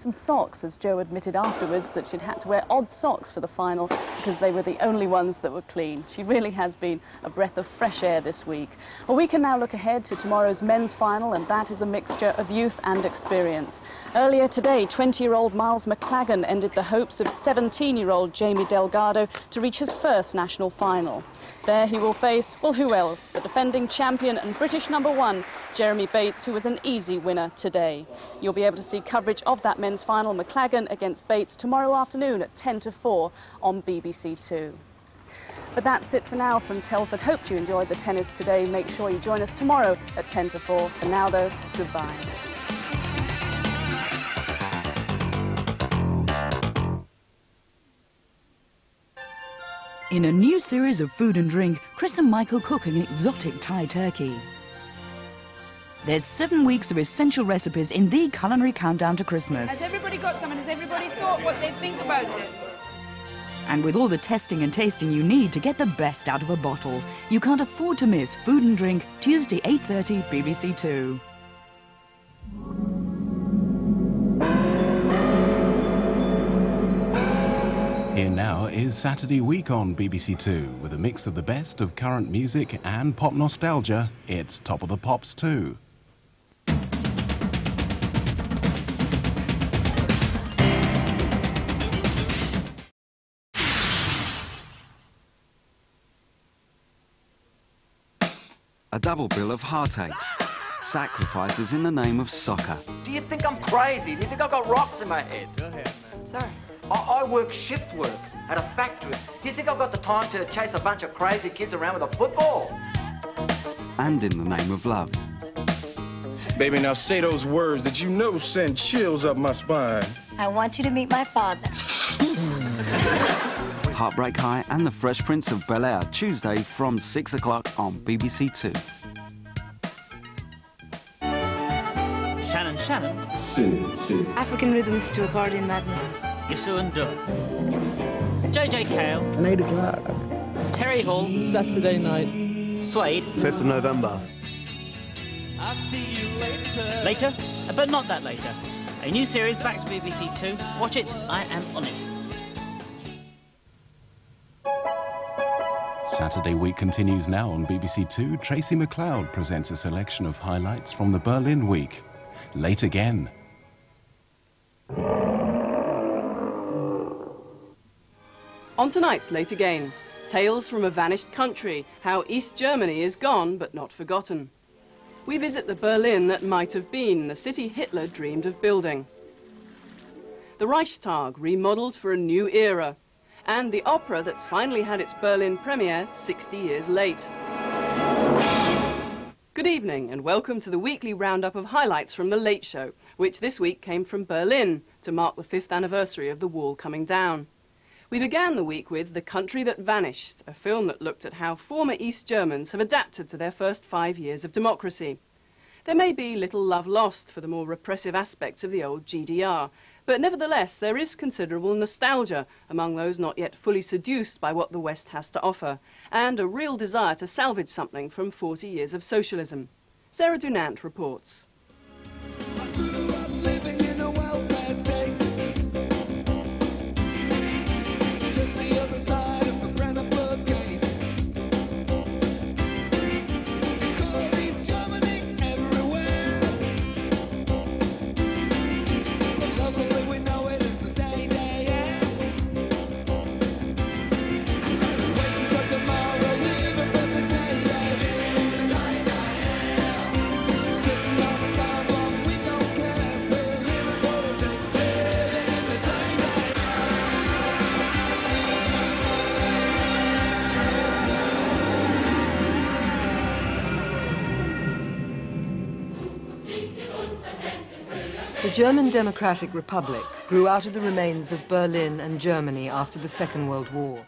some socks, as Jo admitted afterwards that she'd had to wear odd socks for the final because they were the only ones that were clean. She really has been a breath of fresh air this week. Well, we can now look ahead to tomorrow's men's final, and that is a mixture of youth and experience. Earlier today, 20-year-old Miles McLagan ended the hopes of 17-year-old Jamie Delgado to reach his first national final. There he will face, well, who else? The defending champion and British #1, Jeremy Bates, who was an easy winner today. You'll be able to see coverage of that men's final, McLagan against Bates, tomorrow afternoon at 10 to 4 on BBC2. But that's it for now from Telford. Hope you enjoyed the tennis today. Make sure you join us tomorrow at 10 to 4. For now, though, goodbye. In a new series of food and drink, Chris and Michael cook an exotic Thai turkey. There's 7 weeks of essential recipes in the culinary countdown to Christmas. Has everybody got some, and has everybody thought what they think about it? And with all the testing and tasting you need to get the best out of a bottle, you can't afford to miss Food and Drink, Tuesday 8:30 BBC2. Here now is Saturday Week on BBC2 with a mix of the best of current music and pop nostalgia. It's Top of the Pops too. A double bill of heartache. Sacrifices in the name of soccer. Do you think I'm crazy? Do you think I've got rocks in my head? Go ahead, man. Sorry. I work shift work at a factory. Do you think I've got the time to chase a bunch of crazy kids around with a football? And in the name of love. Baby, now say those words that you know send chills up my spine. I want you to meet my father. Heartbreak High and The Fresh Prince of Bel-Air, Tuesday from 6 o'clock on BBC2. Shannon. African rhythms to accordion madness. Yasu and Duck. JJ Cale. And 8 o'clock. Terry Hall. Saturday night. Suede. 5th of November. I'll see you later. Later? But not that later. A new series back to BBC2. Watch it. I am on it. Saturday Week continues now on BBC2. Tracey MacLeod presents a selection of highlights from the Berlin Week. Late Again. On tonight's Late Again, tales from a vanished country, how East Germany is gone but not forgotten. We visit the Berlin that might have been, the city Hitler dreamed of building. The Reichstag remodelled for a new era, and the opera that's finally had its Berlin premiere 60 years late. Good evening and welcome to the weekly roundup of highlights from The Late Show, which this week came from Berlin to mark the 5th anniversary of the wall coming down. We began the week with The Country That Vanished, a film that looked at how former East Germans have adapted to their first 5 years of democracy. There may be little love lost for the more repressive aspects of the old GDR, but nevertheless there is considerable nostalgia among those not yet fully seduced by what the West has to offer, and a real desire to salvage something from 40 years of socialism. Sarah Dunant reports. The German Democratic Republic grew out of the remains of Berlin and Germany after the Second World War.